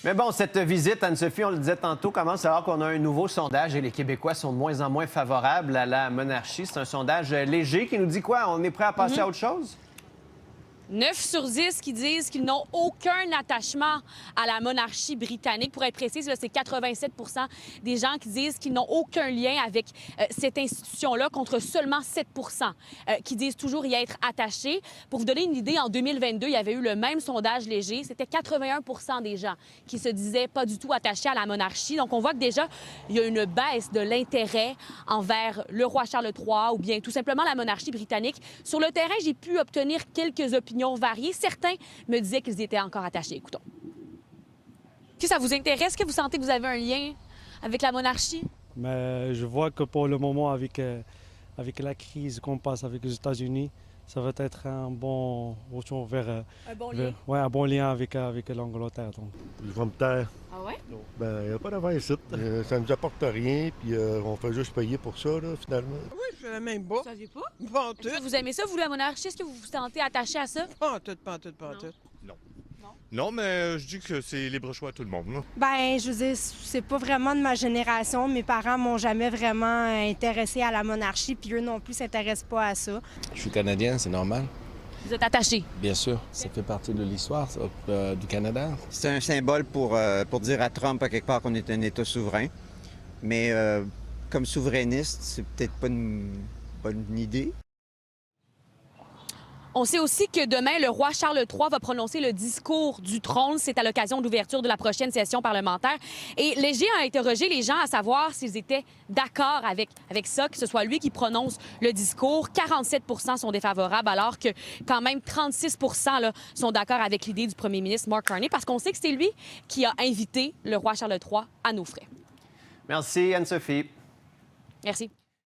Mais bon, cette visite, Anne-Sophie, on le disait tantôt, commence à voir qu'on a un nouveau sondage et les Québécois sont de moins en moins favorables à la monarchie. C'est un sondage léger qui nous dit quoi? On est prêt à passer à autre chose? 9 sur 10 qui disent qu'ils n'ont aucun attachement à la monarchie britannique. Pour être précise, c'est 87 des gens qui disent qu'ils n'ont aucun lien avec cette institution-là, contre seulement 7 qui disent toujours y être attachés. Pour vous donner une idée, en 2022, il y avait eu le même sondage léger. C'était 81 des gens qui se disaient pas du tout attachés à la monarchie. Donc, on voit que déjà, il y a une baisse de l'intérêt envers le roi Charles III ou bien tout simplement la monarchie britannique. Sur le terrain, j'ai pu obtenir quelques opinions variées. Certains me disaient qu'ils y étaient encore attachés. Écoutons. Est-ce que ça vous intéresse? Est-ce que vous sentez que vous avez un lien avec la monarchie? Mais je vois que pour le moment, avec la crise qu'on passe avec les États-Unis, ça va être un bon retour vers, Un bon lien? un bon lien avec l'Angleterre. Donc. Je vais me taire. Ah ouais? Ben, il n'y a pas d'affaire ici. Ça ne nous apporte rien, puis on fait juste payer pour ça, là, finalement. Oui, je ne même pas. Vous saviez pas? Pas en tout. Est-ce que vous aimez ça, vous, la monarchie? Est-ce que vous vous sentez attaché à ça? Pas en tout, pas en tout, pas en Non. tout. Non, mais je dis que c'est libre choix à tout le monde. Là. Ben, je veux dire, c'est pas vraiment de ma génération. Mes parents m'ont jamais vraiment intéressé à la monarchie, puis eux non plus s'intéressent pas à ça. Je suis canadienne, c'est normal. Vous êtes attaché? Bien sûr, ça fait partie de l'histoire du Canada. C'est un symbole pour dire à Trump, à quelque part, qu'on est un État souverain. Mais comme souverainiste, c'est peut-être pas une bonne idée. On sait aussi que demain, le roi Charles III va prononcer le discours du trône. C'est à l'occasion de l'ouverture de la prochaine session parlementaire. Et Léger a interrogé les gens à savoir s'ils étaient d'accord avec ça, que ce soit lui qui prononce le discours. 47 sont défavorables, alors que quand même 36 là, sont d'accord avec l'idée du premier ministre Mark Carney, parce qu'on sait que c'est lui qui a invité le roi Charles III à nos frais. Merci, Anne-Sophie. Merci.